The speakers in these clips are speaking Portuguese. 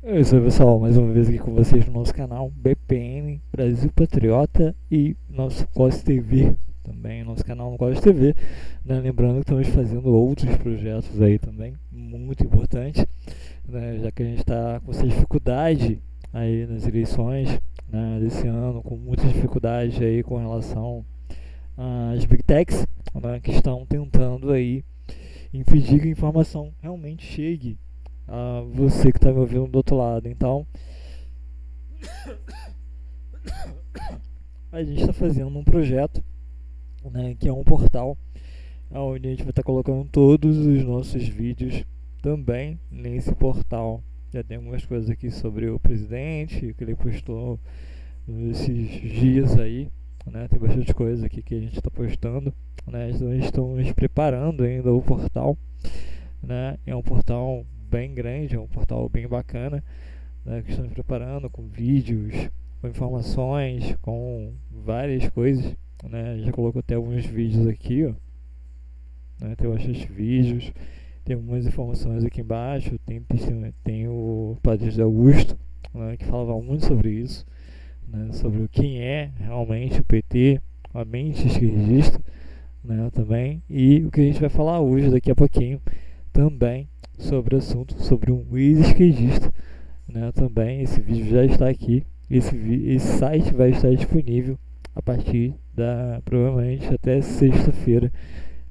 Eu sou o pessoal, mais uma vez aqui com vocês no nosso canal BPN Brasil Patriota e nosso COS TV, também nosso canal no COS TV, né? Lembrando que estamos fazendo outros projetos aí também, muito importante, né? Já que a gente está com essa dificuldade aí nas eleições, né, desse ano, com muita dificuldade aí com relação às Big Techs, né, que estão tentando aí impedir que a informação realmente chegue a você que está me ouvindo do outro lado. Então, a gente está fazendo um projeto, né, que é um portal onde a gente vai estar colocando todos os nossos vídeos também nesse portal. Já tem algumas coisas aqui sobre o presidente que ele postou esses dias aí, né? Tem bastante coisa aqui que a gente está postando, né? Então estamos preparando ainda o portal, né? É um portal bem grande, é um portal bem bacana, né, que estamos preparando com vídeos, com informações, com várias coisas, né? Já colocou até alguns vídeos aqui, ó, né? Tem bastante vídeos, tem algumas informações aqui embaixo, tem o Padre José Augusto, né, que falava muito sobre isso, né, sobre o que é realmente o PT, a mente esquerdista, né, também, e o que a gente vai falar hoje, daqui a pouquinho, também sobre o assunto, sobre um ex-esquerdista, né, também. Esse vídeo já está aqui, esse site vai estar disponível a partir da, provavelmente até sexta-feira,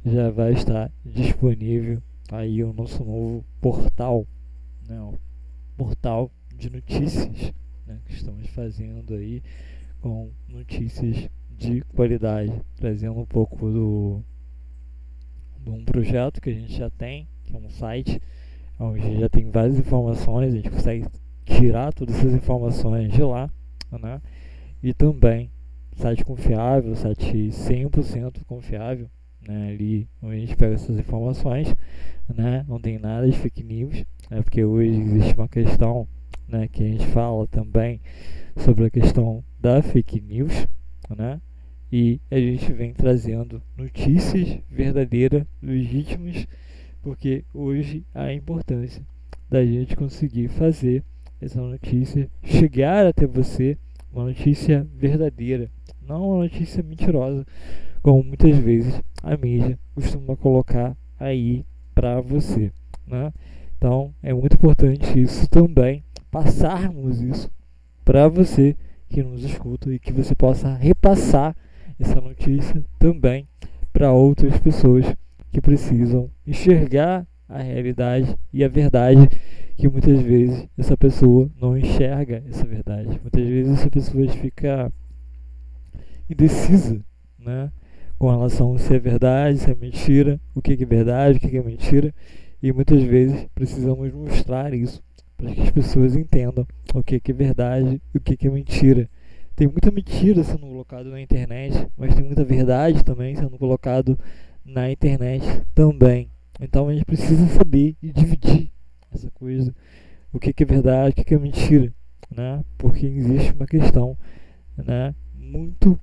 já vai estar disponível aí o nosso novo portal, né, o portal de notícias, né, que estamos fazendo aí com notícias de qualidade, trazendo um pouco de um projeto que a gente já tem, que é um site onde já tem várias informações, a gente consegue tirar todas essas informações de lá, né? E também site confiável, site 100% confiável, né? Ali onde a gente pega essas informações, né? Não tem nada de fake news, né? Porque hoje existe uma questão, né, que a gente fala também sobre a questão da fake news, né? E a gente vem trazendo notícias verdadeiras, legítimas, porque hoje há a importância da gente conseguir fazer essa notícia chegar até você, uma notícia verdadeira, não uma notícia mentirosa, como muitas vezes a mídia costuma colocar aí para você, né? Então é muito importante isso também, passarmos isso para você que nos escuta e que você possa repassar essa notícia também para outras pessoas que precisam enxergar a realidade e a verdade, que muitas vezes essa pessoa não enxerga essa verdade. Muitas vezes essa pessoa fica indecisa, né, com relação a se é verdade, se é mentira, o que é verdade, o que é mentira, e muitas vezes precisamos mostrar isso para que as pessoas entendam o que é verdade e o que é mentira. Tem muita mentira sendo colocada na internet, mas tem muita verdade também sendo colocado na internet também. Então a gente precisa saber e dividir essa coisa, o que é verdade, o que é mentira, né? Porque existe uma questão, né, muito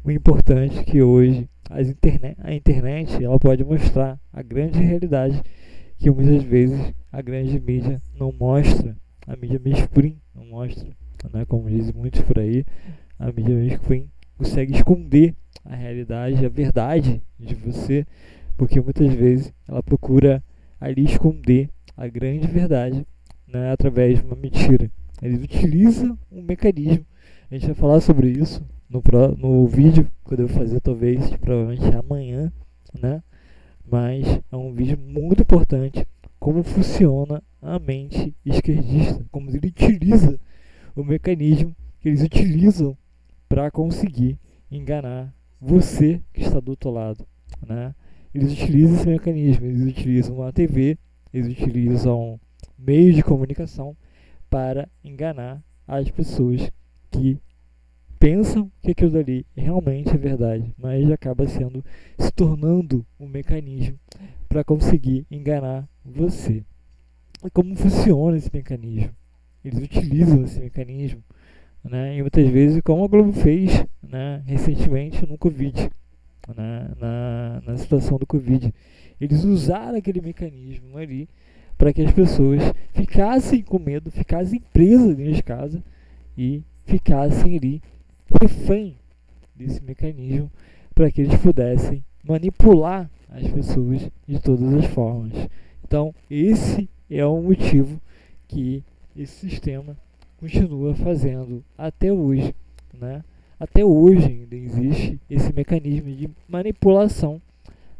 importante, que hoje a internet ela pode mostrar a grande realidade que muitas vezes a grande mídia não mostra, a mídia mainstream não mostra, né? Como dizem muitos por aí, a mídia mainstream consegue esconder a realidade, a verdade de você, porque muitas vezes ela procura ali esconder a grande verdade, né, através de uma mentira. Eles utilizam um mecanismo, a gente vai falar sobre isso no vídeo, quando eu fazer talvez, provavelmente amanhã, né? Mas é um vídeo muito importante, como funciona a mente esquerdista, como ele utiliza o mecanismo que eles utilizam para conseguir enganar você que está do outro lado, né? Eles utilizam esse mecanismo, eles utilizam a TV, eles utilizam meios de comunicação para enganar as pessoas que pensam que aquilo dali realmente é verdade, mas acaba se tornando um mecanismo para conseguir enganar você. E como funciona esse mecanismo? Eles utilizam esse mecanismo, né? E muitas vezes, como a Globo fez, né, recentemente no Covid, na situação do Covid, eles usaram aquele mecanismo ali para que as pessoas ficassem com medo, ficassem presas dentro de casa e ficassem ali refém desse mecanismo, para que eles pudessem manipular as pessoas de todas as formas. Então, esse é o motivo que esse sistema continua fazendo até hoje, né? Até hoje ainda existe esse mecanismo de manipulação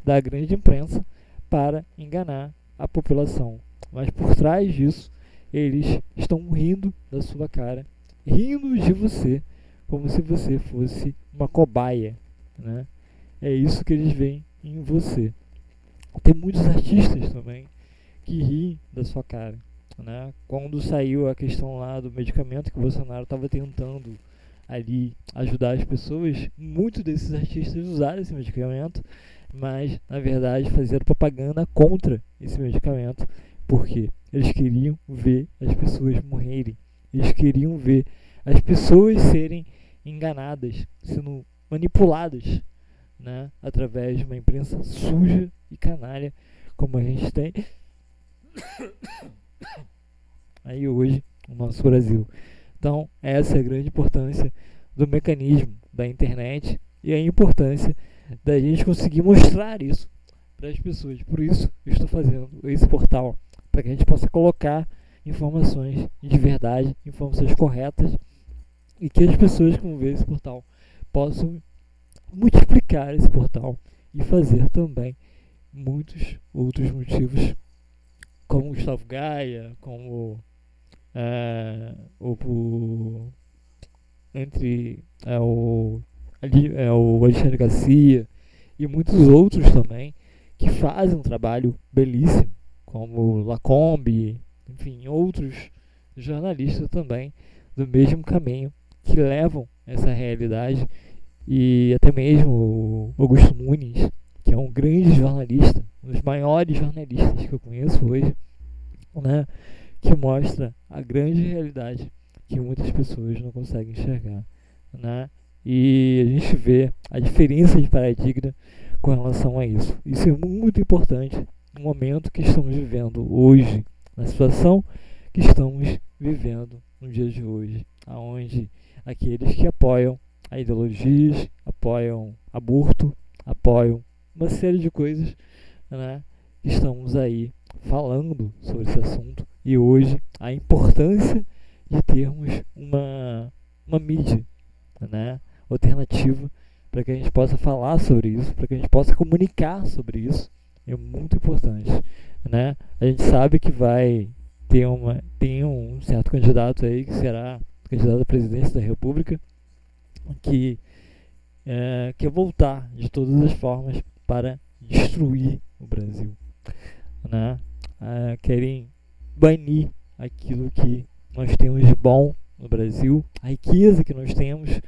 da grande imprensa para enganar a população. Mas por trás disso, eles estão rindo da sua cara, rindo de você, como se você fosse uma cobaia, né? É isso que eles veem em você. Tem muitos artistas também que riem da sua cara, né? Quando saiu a questão lá do medicamento que o Bolsonaro estava tentando ali ajudar as pessoas, muitos desses artistas usaram esse medicamento, mas na verdade faziam propaganda contra esse medicamento, porque eles queriam ver as pessoas morrerem, eles queriam ver as pessoas serem enganadas, sendo manipuladas, né, através de uma imprensa suja e canalha como a gente tem aí hoje no nosso Brasil. Então, essa é a grande importância do mecanismo da internet e a importância da gente conseguir mostrar isso para as pessoas. Por isso, eu estou fazendo esse portal, para que a gente possa colocar informações de verdade, informações corretas, e que as pessoas que vão ver esse portal possam multiplicar esse portal e fazer também muitos outros motivos, como Gustavo Gaia, como o Alexandre Garcia e muitos outros também que fazem um trabalho belíssimo, como Lacombe, enfim, outros jornalistas também do mesmo caminho, que levam essa realidade, e até mesmo o Augusto Nunes, que é um grande jornalista, um dos maiores jornalistas que eu conheço hoje, né, que mostra a grande realidade que muitas pessoas não conseguem enxergar, né? E a gente vê a diferença de paradigma com relação a isso. Isso é muito importante no momento que estamos vivendo hoje, na situação que estamos vivendo no dia de hoje, aonde aqueles que apoiam a ideologias, apoiam aborto, apoiam uma série de coisas, né, que estamos aí falando sobre esse assunto, e hoje a importância de termos uma mídia, né, alternativa, para que a gente possa falar sobre isso, para que a gente possa comunicar sobre isso, é muito importante, né? A gente sabe que vai ter um certo candidato aí que será candidato à presidência da República, que quer voltar de todas as formas para destruir o Brasil, né? Querem banir aquilo que nós temos de bom no Brasil, a riqueza que nós temos,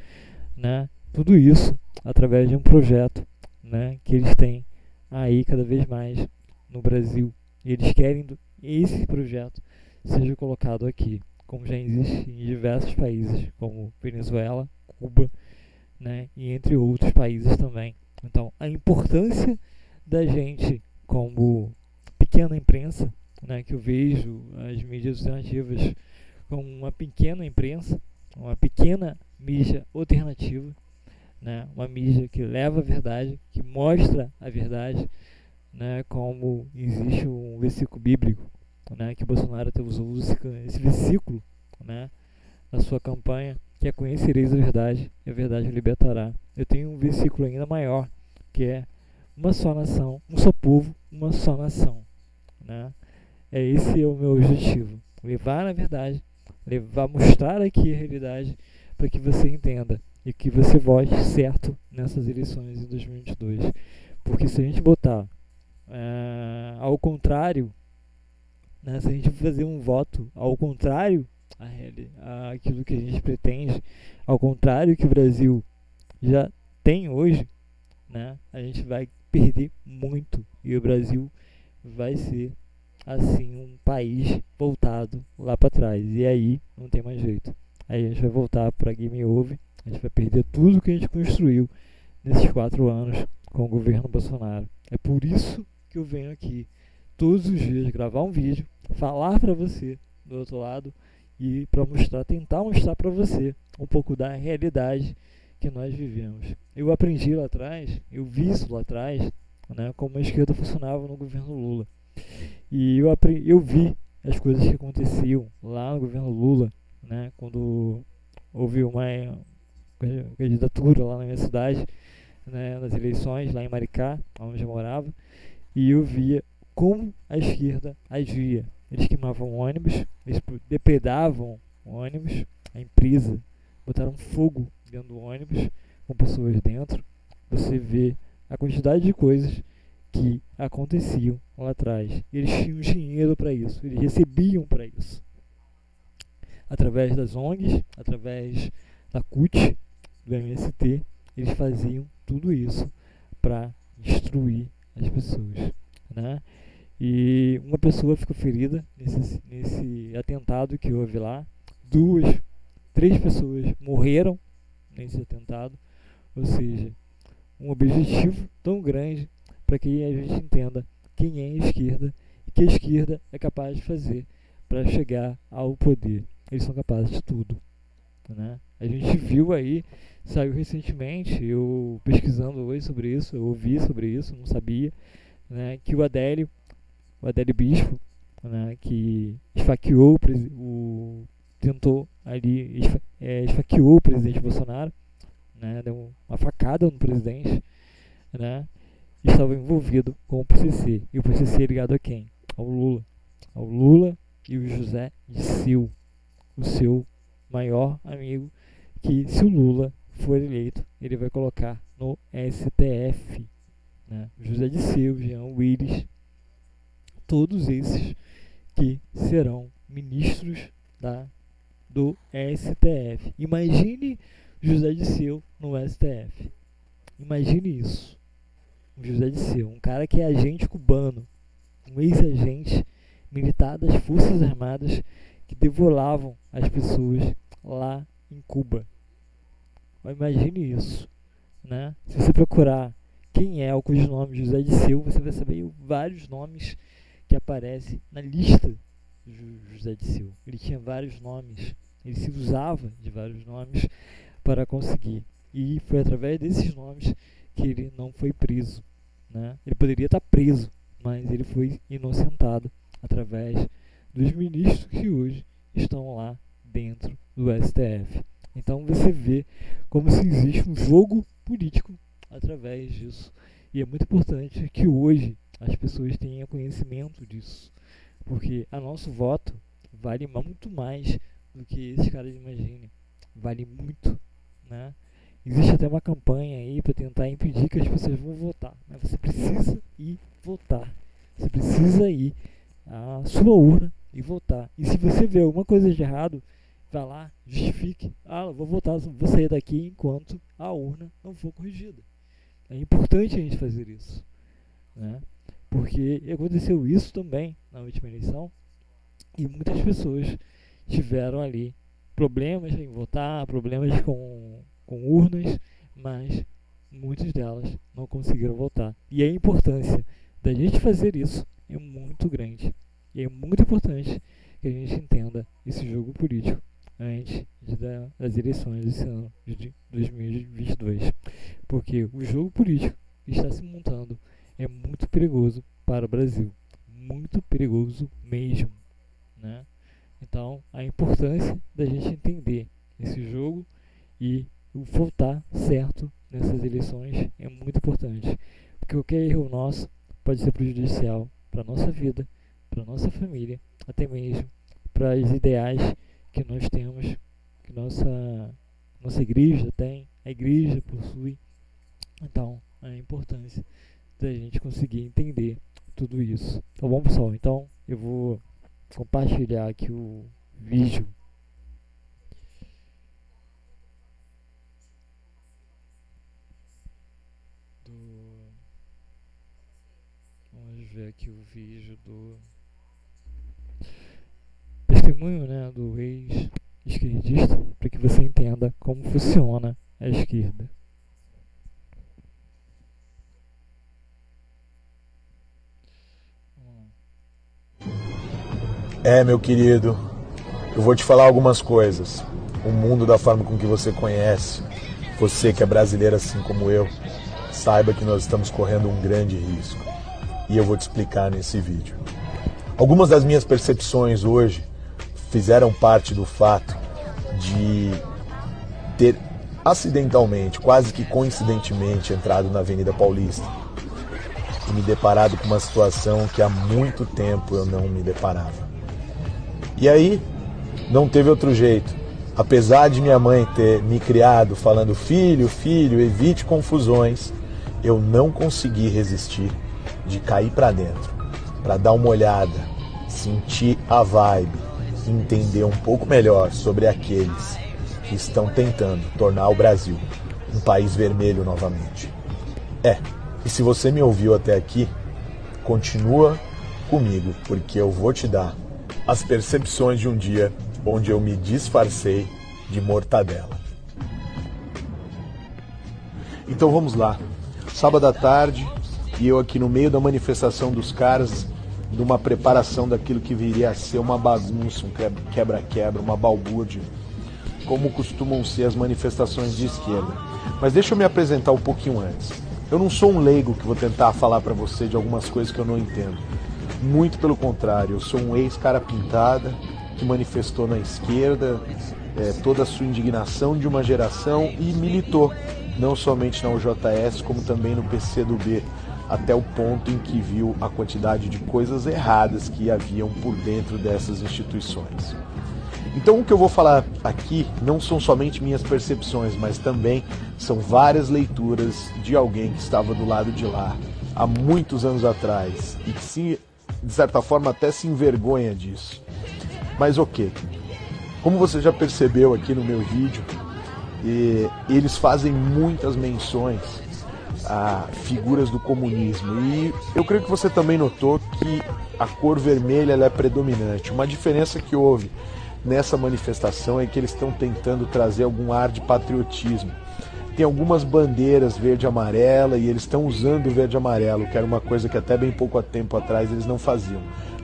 né? Tudo isso através de um projeto, né, que eles têm aí cada vez mais no Brasil. E eles querem que esse projeto seja colocado aqui, como já existe em diversos países, como Venezuela, Cuba, né, e entre outros países também. Então, a importância da gente, como pequena imprensa, né, que eu vejo as mídias alternativas como uma pequena imprensa, uma pequena mídia alternativa, né, uma mídia que leva a verdade, que mostra a verdade, né, como existe um versículo bíblico, né, que Bolsonaro até usou esse versículo, né, na sua campanha, que é: conhecereis a verdade e a verdade o libertará. Eu tenho um versículo ainda maior, que é: uma só nação, um só povo, uma só nação, né? Esse é o meu objetivo, levar a verdade, mostrar aqui a realidade, para que você entenda e que você vote certo nessas eleições em 2022. Porque se a gente botar ao contrário, né, se a gente fazer um voto ao contrário aquilo que a gente pretende, ao contrário que o Brasil já tem hoje, né, a gente vai perder muito, e o Brasil vai ser assim um país voltado lá para trás, e aí não tem mais jeito. Aí a gente vai voltar para game over, a gente vai perder tudo que a gente construiu nesses 4 anos com o governo Bolsonaro. É por isso que eu venho aqui todos os dias gravar um vídeo falar para você do outro lado e para mostrar, tentar mostrar para você um pouco da realidade que nós vivemos. Eu aprendi lá atrás, eu vi isso lá atrás, né, como a esquerda funcionava no governo Lula. E eu vi as coisas que aconteciam lá no governo Lula, né, quando houve uma candidatura lá na minha cidade, né, nas eleições lá em Maricá, onde eu morava, e eu via como a esquerda agia. Eles queimavam ônibus, eles depredavam ônibus, a empresa, botaram fogo dentro do ônibus, com pessoas dentro. Você vê a quantidade de coisas que aconteciam lá atrás. Eles tinham dinheiro para isso, eles recebiam para isso. Através das ONGs, através da CUT, do MST, eles faziam tudo isso para destruir as pessoas, né? E uma pessoa ficou ferida nesse atentado que houve lá. Três pessoas morreram nesse atentado. Ou seja, um objetivo tão grande para que a gente entenda quem é a esquerda e que a esquerda é capaz de fazer para chegar ao poder. Eles são capazes de tudo, né? A gente viu aí, saiu recentemente, eu pesquisando hoje sobre isso, eu ouvi sobre isso, não sabia, né, que o Adélio Bispo, né, que esfaqueou tentou ali, esfaqueou o presidente Bolsonaro, né, deu uma facada no presidente, né, estava envolvido com o PCC. E o PCC é ligado a quem? Ao Lula. Ao Lula e o José Dirceu, o seu maior amigo, que se o Lula for eleito, ele vai colocar no STF. Né? José Dirceu, Jean Willis, todos esses que serão ministros do STF. Imagine José Dirceu no STF. Imagine isso. O José Dirceu, um cara que é agente cubano, um ex-agente militar das Forças Armadas que devoravam as pessoas lá em Cuba. Imagine isso, né? Se você procurar quem é o codinome José Dirceu, você vai saber vários nomes que aparecem na lista do José Dirceu. Ele tinha vários nomes, ele se usava de vários nomes para conseguir. E foi através desses nomes que ele não foi preso, né? Ele poderia estar preso, mas ele foi inocentado através dos ministros que hoje estão lá dentro do STF. Então você vê como se existe um jogo político através disso. E é muito importante que hoje as pessoas tenham conhecimento disso, porque a nosso voto vale muito mais do que esses caras imaginem. Vale muito, né? Existe até uma campanha aí para tentar impedir que as pessoas vão votar, mas você precisa ir votar. Você precisa ir à sua urna e votar. E se você vê alguma coisa de errado, vá lá, justifique. Ah, eu vou votar, vou sair daqui enquanto a urna não for corrigida. É importante a gente fazer isso, né? Porque aconteceu isso também na última eleição e muitas pessoas tiveram ali problemas em votar, problemas com urnas, mas muitas delas não conseguiram votar. E a importância da gente fazer isso é muito grande. E é muito importante que a gente entenda esse jogo político antes das eleições desse ano de 2022. Porque o jogo político que está se montando é muito perigoso para o Brasil. Muito perigoso mesmo, né? Então, a importância da gente entender esse jogo e o votar certo nessas eleições é muito importante. Porque qualquer erro nosso pode ser prejudicial para a nossa vida, para a nossa família, até mesmo para os ideais que nós temos, que nossa igreja tem, a igreja possui. Então, a importância da gente conseguir entender tudo isso. Tá bom, pessoal? Então, eu vou compartilhar aqui o vídeo do. Vamos ver aqui o vídeo do testemunho, né, do ex-esquerdista, para que você entenda como funciona a esquerda. Vamos lá. Meu querido, eu vou te falar algumas coisas. O mundo da forma com que você conhece, você que é brasileiro assim como eu, saiba que nós estamos correndo um grande risco. E eu vou te explicar nesse vídeo. Algumas das minhas percepções hoje fizeram parte do fato de ter acidentalmente, quase que coincidentemente, entrado na Avenida Paulista e me deparado com uma situação que há muito tempo eu não me deparava. E aí, não teve outro jeito. Apesar de minha mãe ter me criado falando, filho, evite confusões, eu não consegui resistir de cair para dentro, para dar uma olhada, sentir a vibe, entender um pouco melhor sobre aqueles que estão tentando tornar o Brasil um país vermelho novamente. E se você me ouviu até aqui, continua comigo, porque eu vou te dar as percepções de um dia onde eu me disfarcei de mortadela. Então vamos lá. Sábado à tarde, e eu aqui no meio da manifestação dos caras, numa preparação daquilo que viria a ser uma bagunça, um quebra-quebra, uma balbúrdia, como costumam ser as manifestações de esquerda. Mas deixa eu me apresentar um pouquinho antes. Eu não sou um leigo que vou tentar falar para você de algumas coisas que eu não entendo. Muito pelo contrário, eu sou um ex-cara pintada que manifestou na esquerda toda a sua indignação de uma geração e militou, não somente na UJS, como também no PCdoB, até o ponto em que viu a quantidade de coisas erradas que haviam por dentro dessas instituições. Então o que eu vou falar aqui não são somente minhas percepções, mas também são várias leituras de alguém que estava do lado de lá há muitos anos atrás e que, de certa forma, até se envergonha disso. Mas ok, como você já percebeu aqui no meu vídeo, eles fazem muitas menções a figuras do comunismo e eu creio que você também notou que a cor vermelha ela é predominante. Uma diferença que houve nessa manifestação é que eles estão tentando trazer algum ar de patriotismo. Tem algumas bandeiras verde e amarela e eles estão usando o verde e amarelo, que era uma coisa que até bem pouco tempo atrás eles não faziam.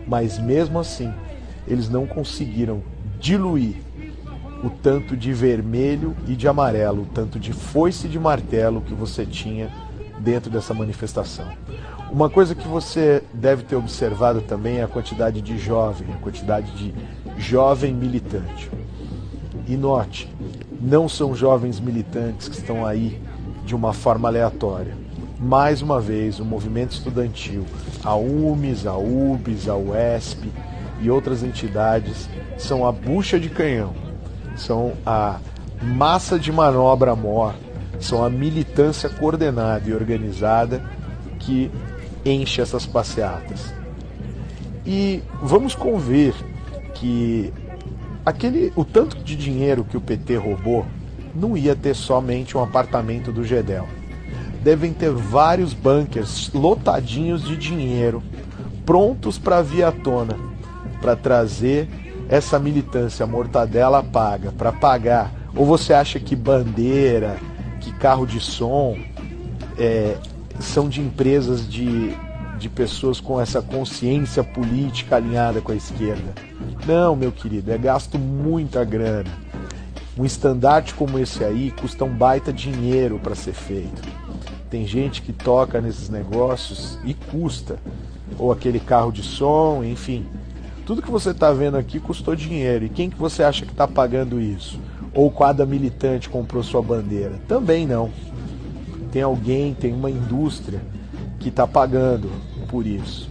Mas mesmo assim, eles não conseguiram diluir o tanto de vermelho e de amarelo, o tanto de foice e de martelo que você tinha dentro dessa manifestação. Uma coisa que você deve ter observado também é a quantidade de jovem militante. E note, não são jovens militantes que estão aí de uma forma aleatória. Mais uma vez, o movimento estudantil, a UMES, a UBS, a UESP e outras entidades são a bucha de canhão, são a massa de manobra mor, são a militância coordenada e organizada que enche essas passeatas. E vamos convir que o tanto de dinheiro que o PT roubou não ia ter somente um apartamento do Gedel. Devem ter vários bunkers lotadinhos de dinheiro, prontos para vir à tona, para trazer essa militância mortadela paga, para pagar. Ou você acha que bandeira, que carro de som são de empresas de pessoas com essa consciência política alinhada com a esquerda? Não, meu querido, é gasto muita grana. Um estandarte como esse aí custa um baita dinheiro para ser feito. Tem gente que toca nesses negócios e custa. Ou aquele carro de som, enfim. Tudo que você está vendo aqui custou dinheiro. E quem que você acha que está pagando isso? Ou cada militante comprou sua bandeira? Também não. Tem alguém, tem uma indústria que está pagando por isso.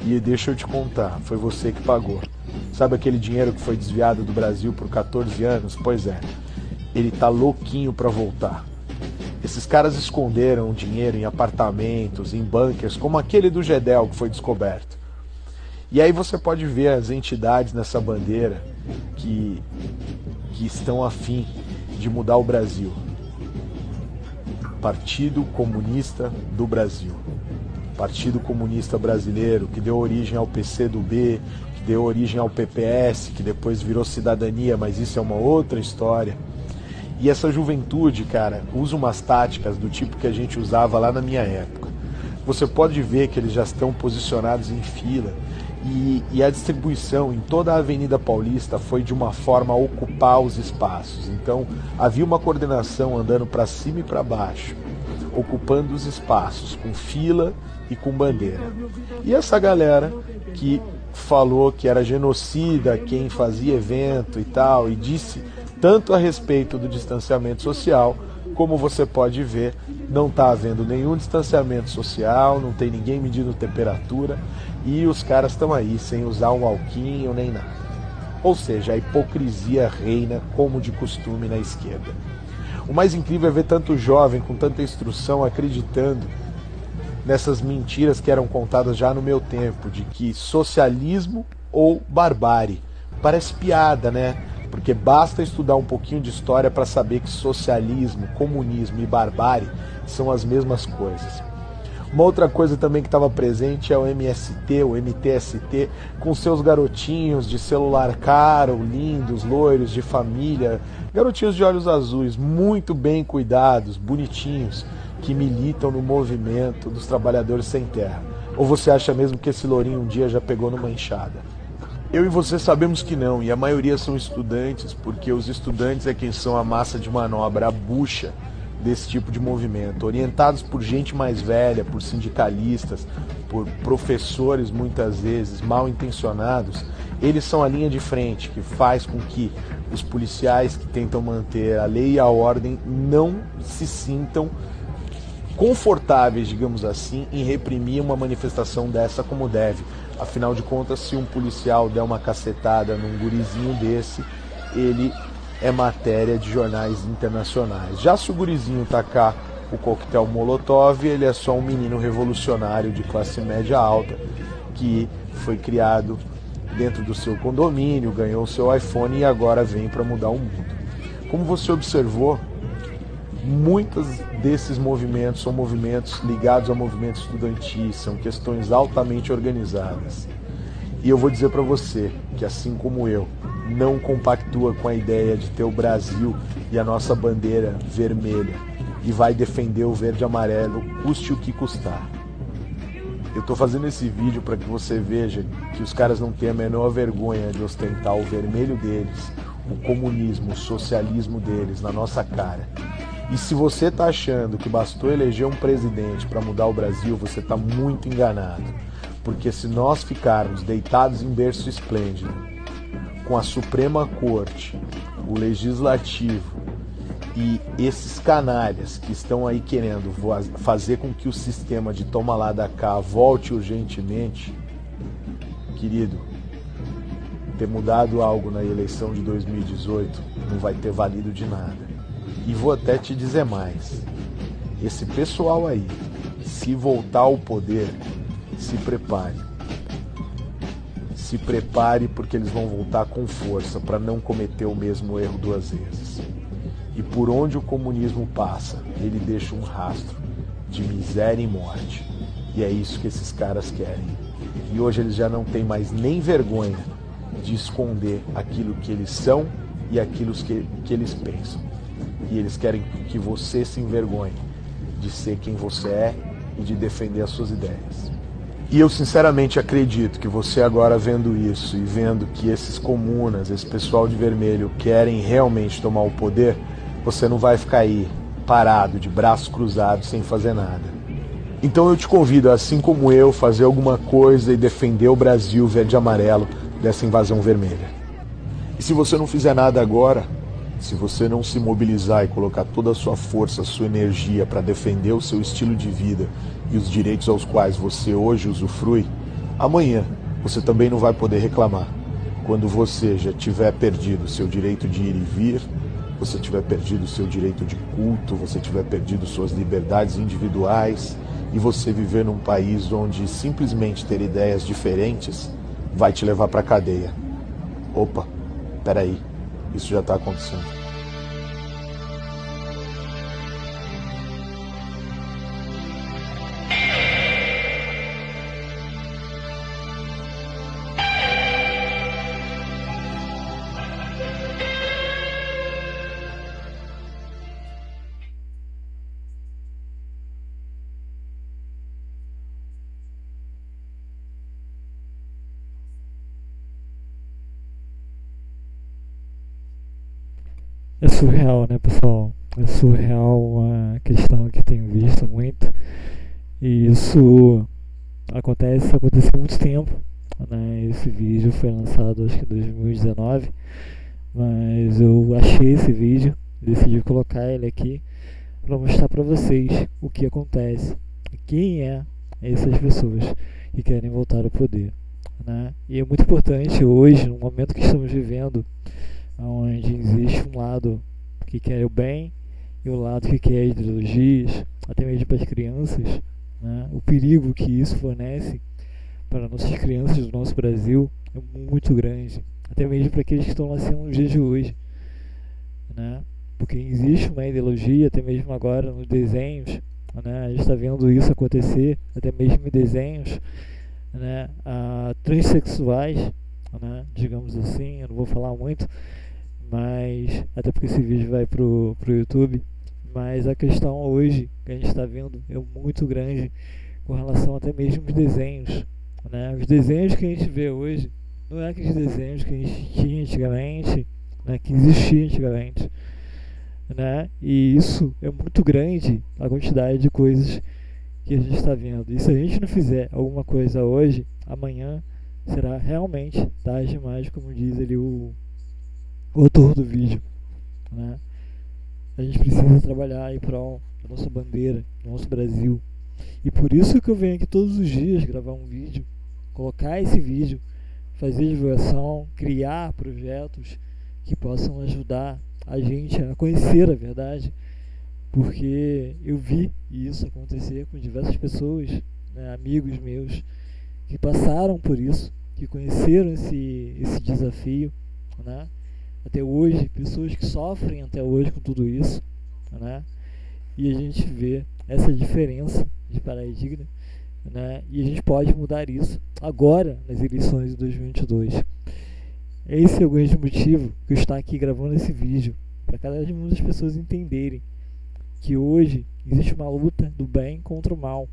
E deixa eu te contar, foi você que pagou. Sabe aquele dinheiro que foi desviado do Brasil por 14 anos? Pois é, ele tá louquinho para voltar. Esses caras esconderam o dinheiro em apartamentos, em bunkers, como aquele do Gedel que foi descoberto. E aí você pode ver as entidades nessa bandeira que estão a fim de mudar o Brasil. Partido Comunista do Brasil. Partido Comunista Brasileiro, que deu origem ao PCdoB, que deu origem ao PPS, que depois virou Cidadania, mas isso é uma outra história. E essa juventude, cara, usa umas táticas do tipo que a gente usava lá na minha época. Você pode ver que eles já estão posicionados em fila E a distribuição em toda a Avenida Paulista foi de uma forma a ocupar os espaços. Então havia uma coordenação andando para cima e para baixo, ocupando os espaços, com fila e com bandeira. E essa galera que falou que era genocida quem fazia evento e tal, e disse tanto a respeito do distanciamento social, como você pode ver, não está havendo nenhum distanciamento social, não tem ninguém medindo temperatura, e os caras estão aí sem usar um alquinho nem nada. Ou seja, a hipocrisia reina como de costume na esquerda. O mais incrível é ver tanto jovem com tanta instrução acreditando nessas mentiras que eram contadas já no meu tempo, de que socialismo ou barbárie. Parece piada, né? Porque basta estudar um pouquinho de história para saber que socialismo, comunismo e barbárie são as mesmas coisas. Uma outra coisa também que estava presente é o MST, o MTST, com seus garotinhos de celular caro, lindos, loiros, de família, garotinhos de olhos azuis, muito bem cuidados, bonitinhos, que militam no movimento dos trabalhadores sem terra. Ou você acha mesmo que esse lourinho um dia já pegou numa enxada? Eu e você sabemos que não, e a maioria são estudantes, porque os estudantes é quem são a massa de manobra, a bucha desse tipo de movimento, orientados por gente mais velha, por sindicalistas, por professores muitas vezes mal intencionados. Eles são a linha de frente que faz com que os policiais que tentam manter a lei e a ordem não se sintam confortáveis, digamos assim, em reprimir uma manifestação dessa como deve. Afinal de contas, se um policial der uma cacetada num gurizinho desse, ele é matéria de jornais internacionais. Já se o gurizinho tacar o coquetel Molotov, ele é só um menino revolucionário de classe média alta que foi criado dentro do seu condomínio, ganhou o seu iPhone e agora vem para mudar o mundo. Como você observou, muitos desses movimentos são movimentos ligados ao movimento estudantil, são questões altamente organizadas. E eu vou dizer para você que, assim como eu, não compactua com a ideia de ter o Brasil e a nossa bandeira vermelha e vai defender o verde e amarelo, custe o que custar. Eu estou fazendo esse vídeo para que você veja que os caras não têm a menor vergonha de ostentar o vermelho deles, o comunismo, o socialismo deles na nossa cara. E se você está achando que bastou eleger um presidente para mudar o Brasil, você está muito enganado. Porque se nós ficarmos deitados em berço esplêndido, com a Suprema Corte, o Legislativo e esses canalhas que estão aí querendo fazer com que o sistema de toma lá da cá volte urgentemente, querido, ter mudado algo na eleição de 2018 não vai ter valido de nada. E vou até te dizer mais, esse pessoal aí, se voltar ao poder, se prepare. Se prepare porque eles vão voltar com força para não cometer o mesmo erro duas vezes. E por onde o comunismo passa, ele deixa um rastro de miséria e morte. E é isso que esses caras querem. E hoje eles já não têm mais nem vergonha de esconder aquilo que eles são e aquilo que eles pensam. E eles querem que você se envergonhe de ser quem você é e de defender as suas ideias. E eu sinceramente acredito que você agora vendo isso e vendo que esses comunas, esse pessoal de vermelho querem realmente tomar o poder, você não vai ficar aí parado, de braços cruzados, sem fazer nada. Então eu te convido, assim como eu, fazer alguma coisa e defender o Brasil verde e amarelo dessa invasão vermelha. E se você não fizer nada agora, se você não se mobilizar e colocar toda a sua força, a sua energia para defender o seu estilo de vida e os direitos aos quais você hoje usufrui, amanhã você também não vai poder reclamar. Quando você já tiver perdido o seu direito de ir e vir, você tiver perdido o seu direito de culto, você tiver perdido suas liberdades individuais e você viver num país onde simplesmente ter ideias diferentes vai te levar para a cadeia. Opa, peraí. Isso já está acontecendo. É surreal, né, pessoal? É surreal uma questão que tenho visto muito. E isso aconteceu há muito tempo, né? Esse vídeo foi lançado acho que em 2019, mas eu achei esse vídeo, decidi colocar ele aqui para mostrar para vocês o que acontece, quem é essas pessoas que querem voltar ao poder, né? E é muito importante hoje, no momento que estamos vivendo, onde existe um lado que quer o bem e o lado que quer ideologias, até mesmo para as crianças, né? O perigo que isso fornece para nossas crianças do nosso Brasil é muito grande, até mesmo para aqueles que estão nascendo nos dias de hoje, né? Porque existe uma ideologia, até mesmo agora nos desenhos, né? A gente está vendo isso acontecer, até mesmo em desenhos, né? Transsexuais, né? Digamos assim, eu não vou falar muito, mas até porque esse vídeo vai pro YouTube, mas a questão hoje que a gente está vendo é muito grande com relação até mesmo aos desenhos, né? Os desenhos que a gente vê hoje não é aqueles desenhos que a gente tinha antigamente, né? Que existia antigamente, né? E isso é muito grande, a quantidade de coisas que a gente está vendo. E se a gente não fizer alguma coisa hoje, amanhã será realmente tarde demais, como diz ali o autor do vídeo, né? A gente precisa trabalhar em prol da nossa bandeira, do nosso Brasil. E por isso que eu venho aqui todos os dias gravar um vídeo, colocar esse vídeo, fazer divulgação, criar projetos que possam ajudar a gente a conhecer a verdade, porque eu vi isso acontecer com diversas pessoas, né, amigos meus, que passaram por isso, que conheceram esse desafio, né? Até hoje, pessoas que sofrem até hoje com tudo isso, né? E a gente vê essa diferença de paradigma, né? E a gente pode mudar isso agora nas eleições de 2022. Esse é o grande motivo que eu estou aqui gravando esse vídeo, para cada uma das pessoas entenderem que hoje existe uma luta do bem contra o mal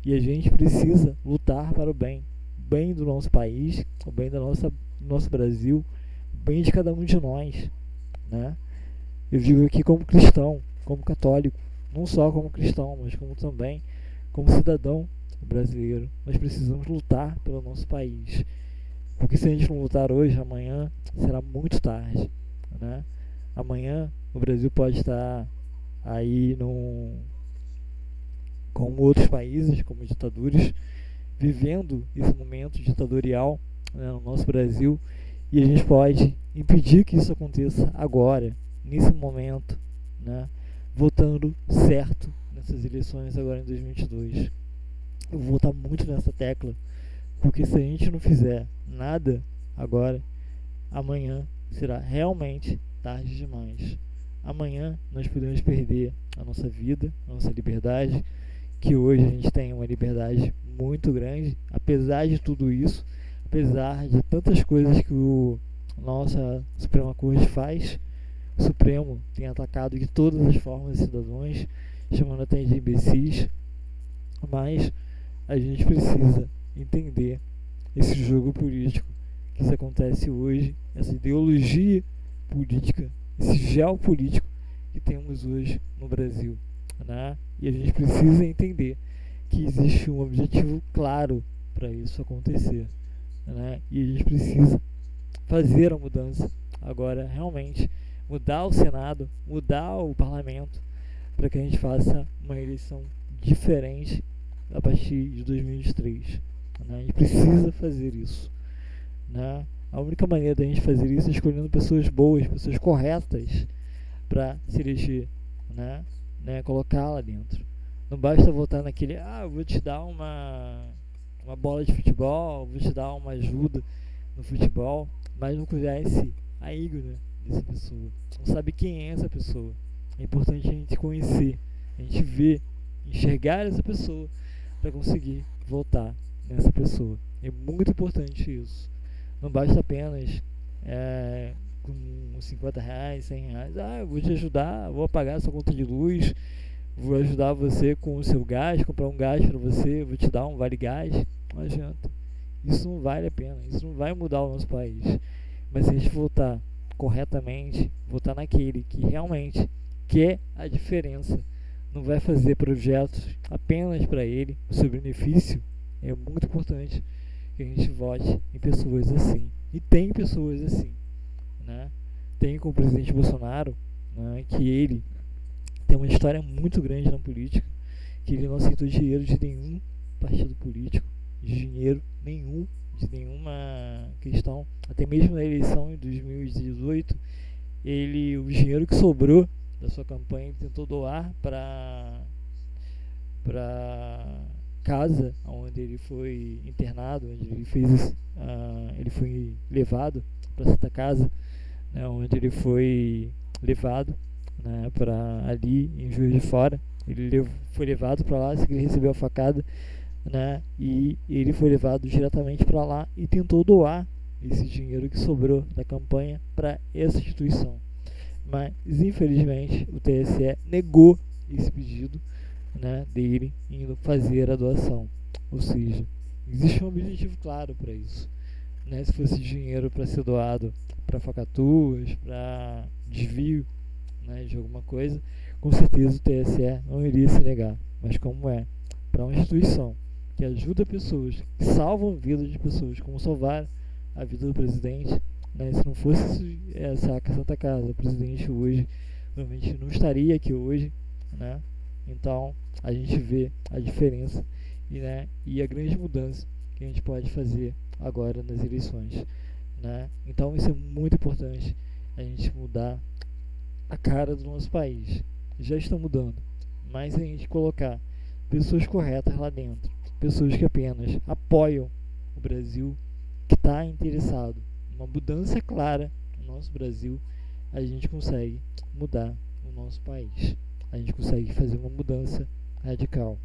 e a gente precisa lutar para o bem do nosso país, o bem do nosso Brasil, o bem de cada um de nós, né? Eu digo aqui como cristão, como católico, não só como cristão, mas como também como cidadão brasileiro. Nós precisamos lutar pelo nosso país, porque se a gente não lutar hoje, amanhã será muito tarde, né? Amanhã o Brasil pode estar aí como outros países, como ditaduras, vivendo esse momento ditatorial, né, no nosso Brasil, e a gente pode impedir que isso aconteça agora, nesse momento, né, votando certo nessas eleições agora em 2022. Eu vou votar muito nessa tecla, porque se a gente não fizer nada agora, amanhã será realmente tarde demais. Amanhã nós podemos perder a nossa vida, a nossa liberdade, que hoje a gente tem uma liberdade muito grande, apesar de tudo isso, apesar de tantas coisas que o nossa Suprema Corte faz. O Supremo tem atacado de todas as formas os cidadãos, chamando até de imbecis, mas a gente precisa entender esse jogo político que se acontece hoje, essa ideologia política, esse geopolítico que temos hoje no Brasil, né? E a gente precisa entender que existe um objetivo claro para isso acontecer, né? E a gente precisa fazer a mudança agora, realmente mudar o Senado, mudar o Parlamento, para que a gente faça uma eleição diferente a partir de 2023, né? A gente precisa fazer isso, né? A única maneira da gente fazer isso é escolhendo pessoas boas, pessoas corretas para se eleger, né? Colocar lá dentro. Não basta votar naquele, eu vou te dar uma bola de futebol, vou te dar uma ajuda no futebol, mas não conhece a índole dessa pessoa, não sabe quem é essa pessoa. É importante a gente conhecer, a gente ver, enxergar essa pessoa para conseguir votar nessa pessoa. É muito importante isso. Não basta apenas com R$50, R$100, eu vou te ajudar, vou apagar a sua conta de luz, vou ajudar você com o seu gás, comprar um gás para você, vou te dar um vale gás. Não adianta. Isso não vale a pena, isso não vai mudar o nosso país. Mas se a gente votar corretamente, votar naquele que realmente quer a diferença, não vai fazer projetos apenas para ele, o seu benefício. É muito importante que a gente vote em pessoas assim. E tem pessoas assim, né? Tem com o presidente Bolsonaro, né, que ele tem uma história muito grande na política, que ele não aceitou dinheiro de nenhum partido político, de dinheiro nenhum, de nenhuma questão. Até mesmo na eleição em 2018, o dinheiro que sobrou da sua campanha, ele tentou doar para casa onde ele foi internado, onde ele fez ele foi levado para Santa Casa, né, onde ele foi levado, né, para ali em Juiz de Fora. Ele foi levado para lá, ele recebeu a facada, né, e ele foi levado diretamente para lá e tentou doar esse dinheiro que sobrou da campanha para essa instituição. Mas infelizmente o TSE negou esse pedido, né, dele indo fazer a doação. Ou seja, existe um objetivo claro para isso, né? Se fosse dinheiro para ser doado para falcatruas, para desvio, né, de alguma coisa, com certeza o TSE não iria se negar. Mas como é para uma instituição que ajuda pessoas, que salvam vidas de pessoas, como salvar a vida do presidente, né? Se não fosse essa Santa Casa, o presidente hoje provavelmente não estaria aqui hoje, né? Então a gente vê a diferença e a grande mudança que a gente pode fazer agora nas eleições, né? Então isso é muito importante, a gente mudar a cara do nosso país. Já está mudando, mas a gente colocar pessoas corretas lá dentro, pessoas que apenas apoiam o Brasil, que está interessado numa mudança clara no nosso Brasil, a gente consegue mudar o nosso país. A gente consegue fazer uma mudança radical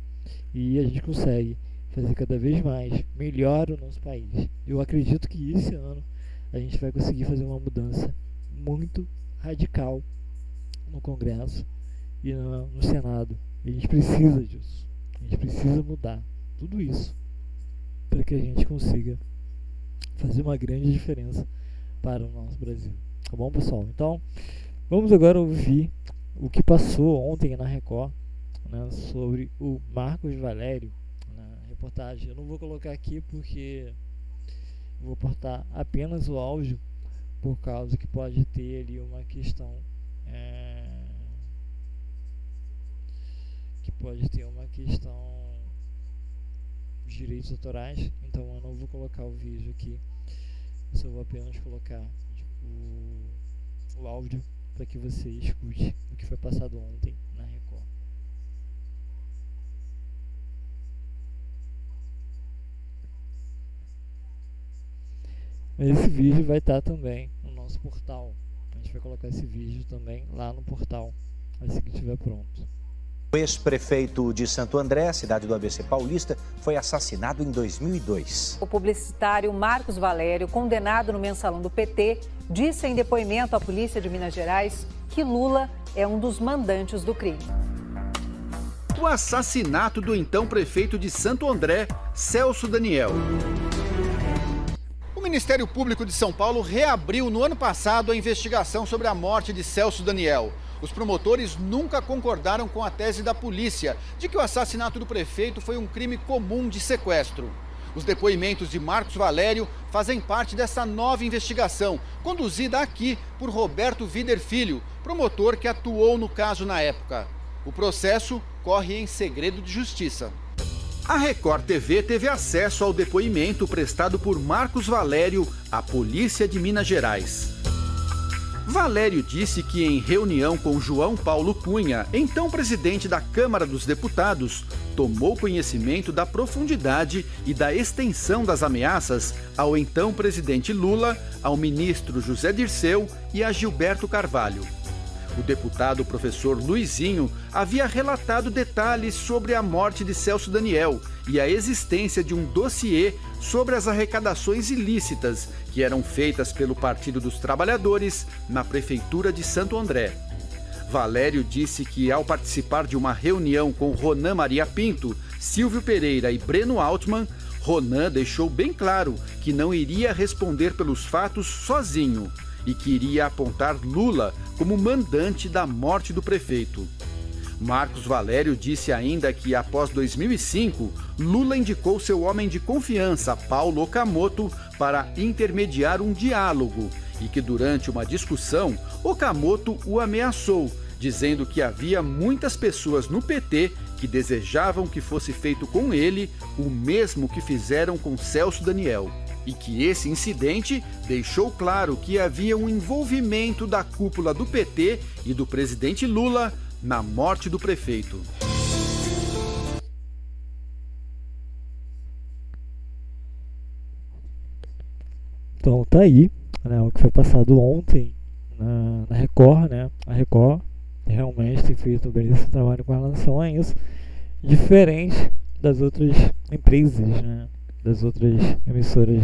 e a gente consegue fazer cada vez mais melhor o nosso país. Eu acredito que esse ano a gente vai conseguir fazer uma mudança muito radical no Congresso e no Senado. A gente precisa disso. A gente precisa mudar tudo isso para que a gente consiga fazer uma grande diferença para o nosso Brasil. Tá bom, pessoal? Então, vamos agora ouvir o que passou ontem na Record, né, sobre o Marcos Valério, na reportagem. Eu não vou colocar aqui porque vou portar apenas o áudio, por causa que pode ter ali uma questão de direitos autorais. Então eu não vou colocar o vídeo aqui, eu só vou apenas colocar o áudio para que você escute o que foi passado ontem na Record. Mas esse vídeo vai estar também no nosso portal. A gente vai colocar esse vídeo também lá no portal, assim que estiver pronto. O ex-prefeito de Santo André, cidade do ABC Paulista, foi assassinado em 2002. O publicitário Marcos Valério, condenado no mensalão do PT, disse em depoimento à polícia de Minas Gerais que Lula é um dos mandantes do crime. O assassinato do então prefeito de Santo André, Celso Daniel. O Ministério Público de São Paulo reabriu no ano passado a investigação sobre a morte de Celso Daniel. Os promotores nunca concordaram com a tese da polícia de que o assassinato do prefeito foi um crime comum de sequestro. Os depoimentos de Marcos Valério fazem parte dessa nova investigação, conduzida aqui por Roberto Vider Filho, promotor que atuou no caso na época. O processo corre em segredo de justiça. A Record TV teve acesso ao depoimento prestado por Marcos Valério à Polícia de Minas Gerais. Valério disse que em reunião com João Paulo Cunha, então presidente da Câmara dos Deputados, tomou conhecimento da profundidade e da extensão das ameaças ao então presidente Lula, ao ministro José Dirceu e a Gilberto Carvalho. O deputado professor Luizinho havia relatado detalhes sobre a morte de Celso Daniel e a existência de um dossiê sobre as arrecadações ilícitas que eram feitas pelo Partido dos Trabalhadores na Prefeitura de Santo André. Valério disse que, ao participar de uma reunião com Ronan Maria Pinto, Silvio Pereira e Breno Altman, Ronan deixou bem claro que não iria responder pelos fatos sozinho e que iria apontar Lula como mandante da morte do prefeito. Marcos Valério disse ainda que, após 2005, Lula indicou seu homem de confiança, Paulo Okamoto, para intermediar um diálogo e que, durante uma discussão, Okamoto o ameaçou, dizendo que havia muitas pessoas no PT que desejavam que fosse feito com ele o mesmo que fizeram com Celso Daniel, e que esse incidente deixou claro que havia um envolvimento da cúpula do PT e do presidente Lula na morte do prefeito. Então tá aí, né, o que foi passado ontem na Record, né? A Record realmente tem feito um belíssimo trabalho com relação a isso, diferente das outras empresas, né, das outras emissoras